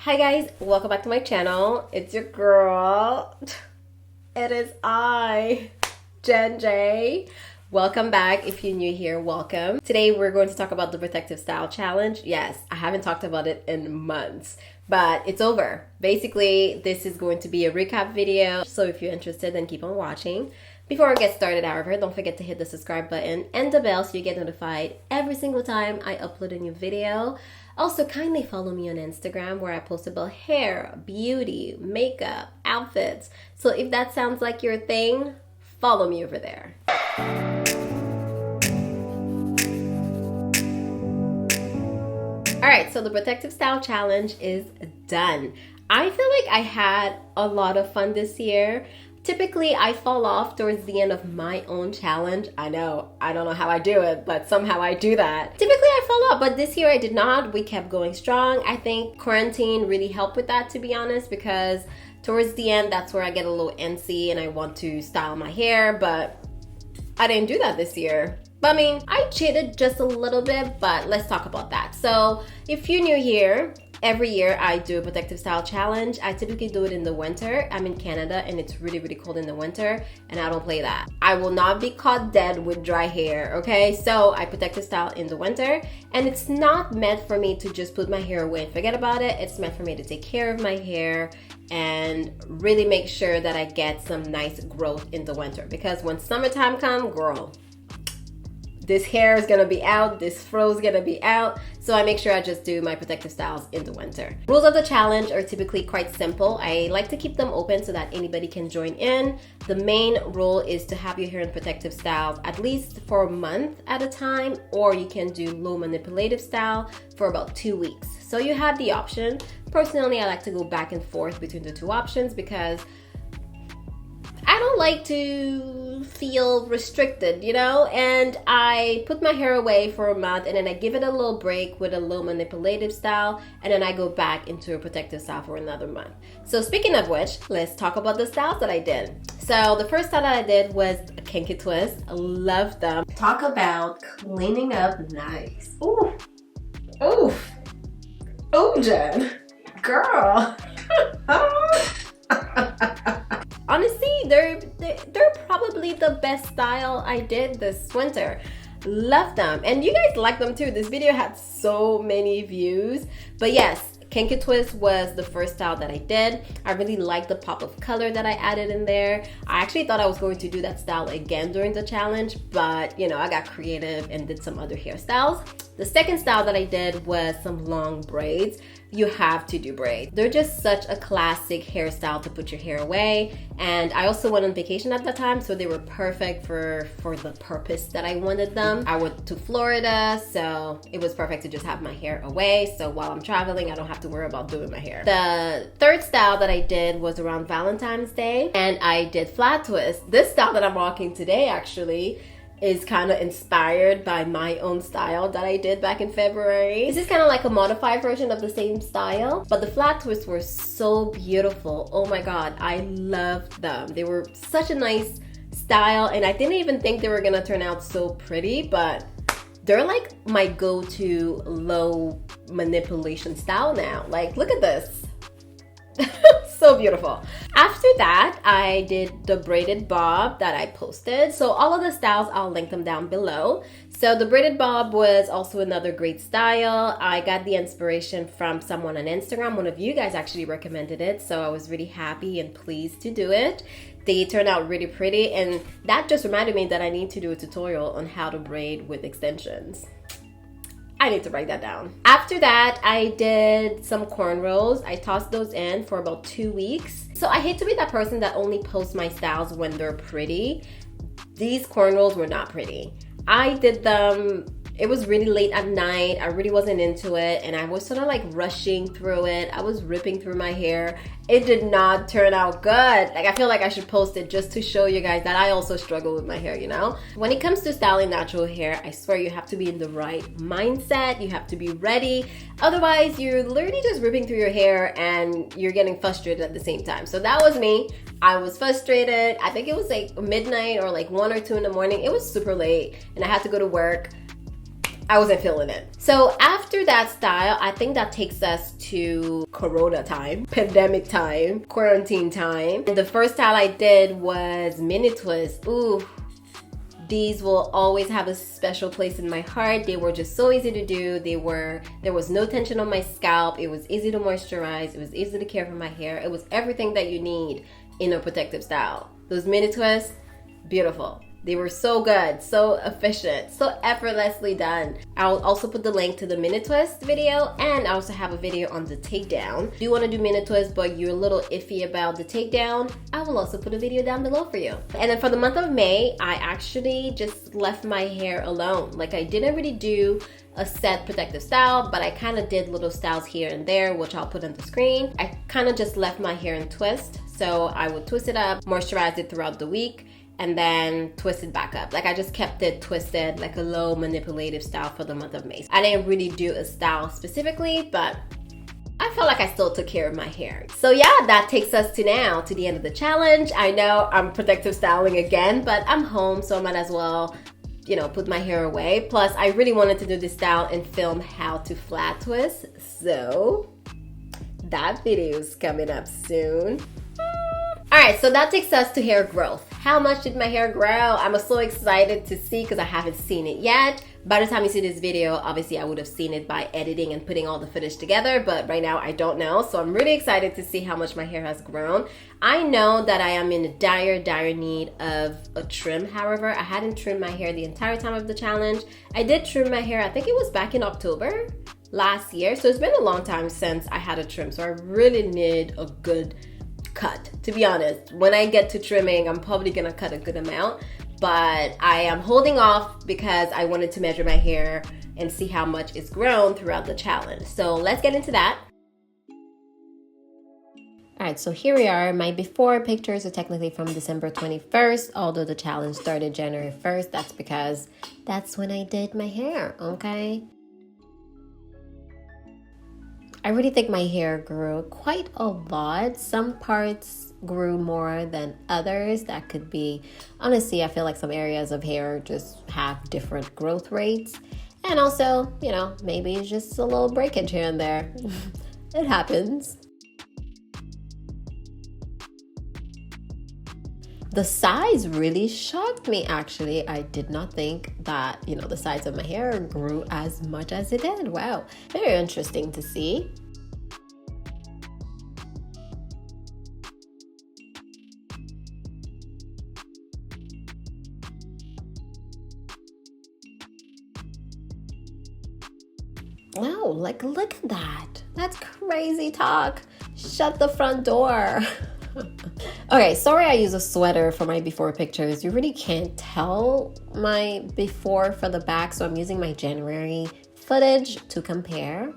Hi guys, welcome back to my channel. It's your girl. It is I, Jen J. Welcome back. If you're new here, welcome. Today we're going to talk about the Protective Style Challenge. Yes, I haven't talked about it in months, but it's over. Basically, this is going to be a recap video. So if you're interested, then keep on watching. Before I get started, however, don't forget to hit the subscribe button and the bell so you get notified every single time I upload a new video. Also, kindly follow me on Instagram where I post about hair, beauty, makeup, outfits. So if that sounds like your thing, follow me over there. Alright, so the Protective Style Challenge is done. I feel like I had a lot of fun this year. Typically, I fall off towards the end of my own challenge. I know, I don't know how I do it, but somehow I do that. Typically, I fall off, but this year I did not. We kept going strong. I think quarantine really helped with that, to be honest, because towards the end, that's where I get a little antsy and I want to style my hair, but I didn't do that this year. But I mean, I cheated just a little bit, but let's talk about that. So if you're new here, every year I do a Protective Style Challenge. I typically do it in the winter. I'm in Canada and it's really, really cold in the winter and I don't play that. I will not be caught dead with dry hair, okay? So I Protective Style in the winter and it's not meant for me to just put my hair away and forget about it. It's meant for me to take care of my hair and really make sure that I get some nice growth in the winter, because when summertime comes, girl, this hair is gonna be out, this fro is gonna be out, so I make sure I just do my protective styles in the winter. Rules of the challenge are typically quite simple. I like to keep them open so that anybody can join in. The main rule is to have your hair in protective styles at least for a month at a time, or you can do low manipulative style for about 2 weeks. So you have the option. Personally, I like to go back and forth between the two options because I don't like to feel restricted, you know? And I put my hair away for a month and then I give it a little break with a low manipulative style and then I go back into a protective style for another month. So speaking of which, let's talk about the styles that I did. So the first style that I did was a kinky twist. I love them. Talk about cleaning up nice. Ooh. Ooh. Ooh, Jen. Girl. Honestly, they're probably the best style I did this winter. Love them. And you guys like them too. This video had so many views. But yes, kinky twist was the first style that I did. I really liked the pop of color that I added in there. I actually thought I was going to do that style again during the challenge, but you know, I got creative and did some other hairstyles. The second style that I did was some long braids. You have to do braids. They're just such a classic hairstyle to put your hair away. And I also went on vacation at that time, so they were perfect for the purpose that I wanted them. I went to Florida, so it was perfect to just have my hair away. So while I'm traveling, I don't have to worry about doing my hair. The third style that I did was around Valentine's Day, and I did flat twist. This style that I'm rocking today actually is kind of inspired by my own style that I did back in February. This is kind of like a modified version of the same style, but the flat twists were so beautiful. Oh my god, I loved them. They were such a nice style and I didn't even think they were gonna turn out so pretty, but they're like my go-to low manipulation style now. Like, look at this. So beautiful. After that, I did the braided bob that I posted. So all of the styles, I'll link them down below. So the braided bob was also another great style. I got the inspiration from someone on Instagram. One of you guys actually recommended it, so I was really happy and pleased to do it. They turned out really pretty, and that just reminded me that I need to do a tutorial on how to braid with extensions. I need to write that down. After that, I did some cornrows. I tossed those in for about 2 weeks. So I hate to be that person that only posts my styles when they're pretty. These cornrows were not pretty. I did them, it was really late at night. I really wasn't into it and I was sort of like rushing through it. I was ripping through my hair. It did not turn out good. Like, I feel like I should post it just to show you guys that I also struggle with my hair, you know? When it comes to styling natural hair, I swear you have to be in the right mindset. You have to be ready. Otherwise, you're literally just ripping through your hair and you're getting frustrated at the same time. So that was me. I was frustrated. I think it was like midnight or like 1 or 2 in the morning. It was super late and I had to go to work. I wasn't feeling it. So after that style, I think that takes us to Corona time, pandemic time, quarantine time. And the first style I did was mini twist. Ooh, these will always have a special place in my heart. They were just so easy to do. There was no tension on my scalp. It was easy to moisturize. It was easy to care for my hair. It was everything that you need in a protective style. Those mini twists, beautiful. They were so good, so efficient, so effortlessly done. I'll also put the link to the mini twist video, and I also have a video on the takedown. If you want to do mini twist but you're a little iffy about the takedown, I will also put a video down below for you. And then for the month of May, I actually just left my hair alone. Like, I didn't really do a set protective style, but I kind of did little styles here and there, which I'll put on the screen. I kind of just left my hair in twist. So I would twist it up, moisturize it throughout the week, and then twist it back up. Like, I just kept it twisted, like a low manipulative style for the month of May. I didn't really do a style specifically, but I felt like I still took care of my hair. So yeah, that takes us to now, to the end of the challenge. I know I'm protective styling again, but I'm home, so I might as well, you know, put my hair away. Plus, I really wanted to do this style and film how to flat twist. So that video is coming up soon. Alright, so that takes us to hair growth. How much did my hair grow? I'm so excited to see because I haven't seen it yet. By the time you see this video, obviously I would have seen it by editing and putting all the footage together, but right now I don't know. So I'm really excited to see how much my hair has grown. I know that I am in dire need of a trim. However, I hadn't trimmed my hair the entire time of the challenge. I did trim my hair, I think it was back in October last year. So it's been a long time since I had a trim. So I really need a good cut, to be honest. When I get to trimming, I'm probably gonna cut a good amount, but I am holding off because I wanted to measure my hair and see how much it's grown throughout the challenge. So let's get into that. All right, so here we are. My before pictures are technically from December 21st, although the challenge started January 1st. That's because that's when I did my hair, okay? I really think my hair grew quite a lot. Some parts grew more than others. That could be, honestly, I feel like some areas of hair just have different growth rates. And also, you know, maybe it's just a little breakage here and there. It happens. The size really shocked me, actually. I did not think that, you know, the size of my hair grew as much as it did. Wow, very interesting to see. Wow, like, look at that. That's crazy talk. Shut the front door. Okay, sorry I use a sweater for my before pictures. You really can't tell my before for the back, so I'm using my January footage to compare.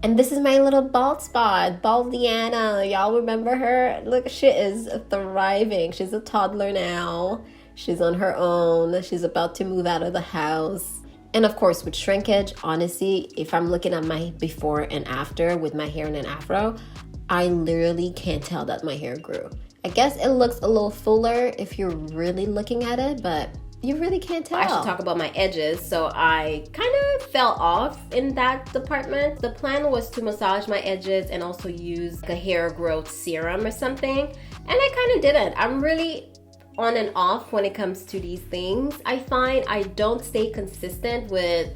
And this is my little bald spot, Baldiana. Y'all remember her? Look, she is thriving. She's a toddler now. She's on her own. She's about to move out of the house. And of course, with shrinkage, honestly, if I'm looking at my before and after with my hair in an afro, I literally can't tell that my hair grew. I guess it looks a little fuller if you're really looking at it, but you really can't tell. I should talk about my edges. So I kind of fell off in that department. The plan was to massage my edges and also use a hair growth serum or something. And I kind of didn't. I'm really on and off when it comes to these things. I find I don't stay consistent with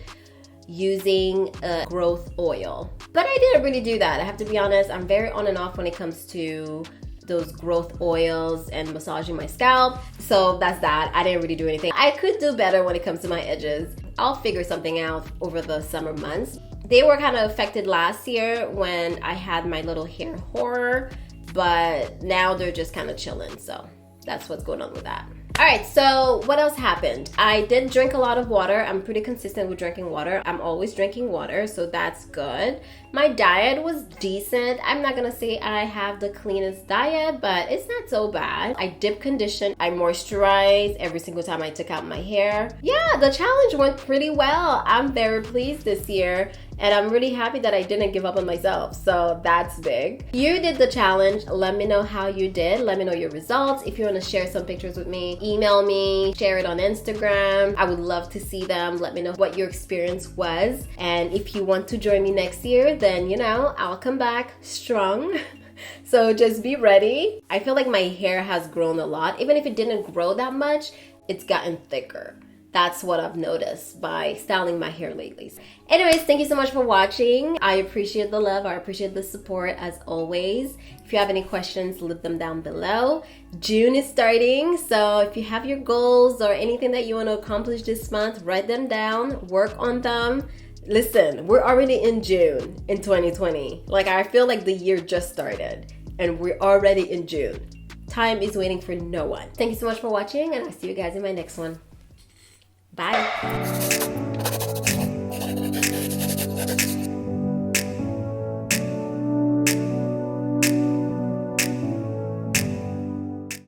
using a growth oil. But I didn't really do that. I have to be honest. I'm very on and off when it comes to those growth oils and massaging my scalp. So that's that. I didn't really do anything. I could do better when it comes to my edges. I'll figure something out over the summer months. They were kind of affected last year when I had my little hair horror, but now they're just kind of chilling. So that's what's going on with that. All right, so what else happened? I did drink a lot of water. I'm pretty consistent with drinking water. I'm always drinking water, so that's good. My diet was decent. I'm not gonna say I have the cleanest diet, but it's not so bad. I dip condition. I moisturize every single time I took out my hair. Yeah, the challenge went pretty well. I'm very pleased this year. And I'm really happy that I didn't give up on myself. So that's big. You did the challenge. Let me know how you did. Let me know your results. If you want to share some pictures with me, email me, share it on Instagram. I would love to see them. Let me know what your experience was. And if you want to join me next year, then you know, I'll come back strong. So just be ready. I feel like my hair has grown a lot. Even if it didn't grow that much, it's gotten thicker. That's what I've noticed by styling my hair lately. Anyways, thank you so much for watching. I appreciate the love. I appreciate the support as always. If you have any questions, leave them down below. June is starting, so if you have your goals or anything that you want to accomplish this month, write them down, work on them. Listen, we're already in June in 2020. Like, I feel like the year just started and we're already in June. Time is waiting for no one. Thank you so much for watching, and I'll see you guys in my next one. Bye.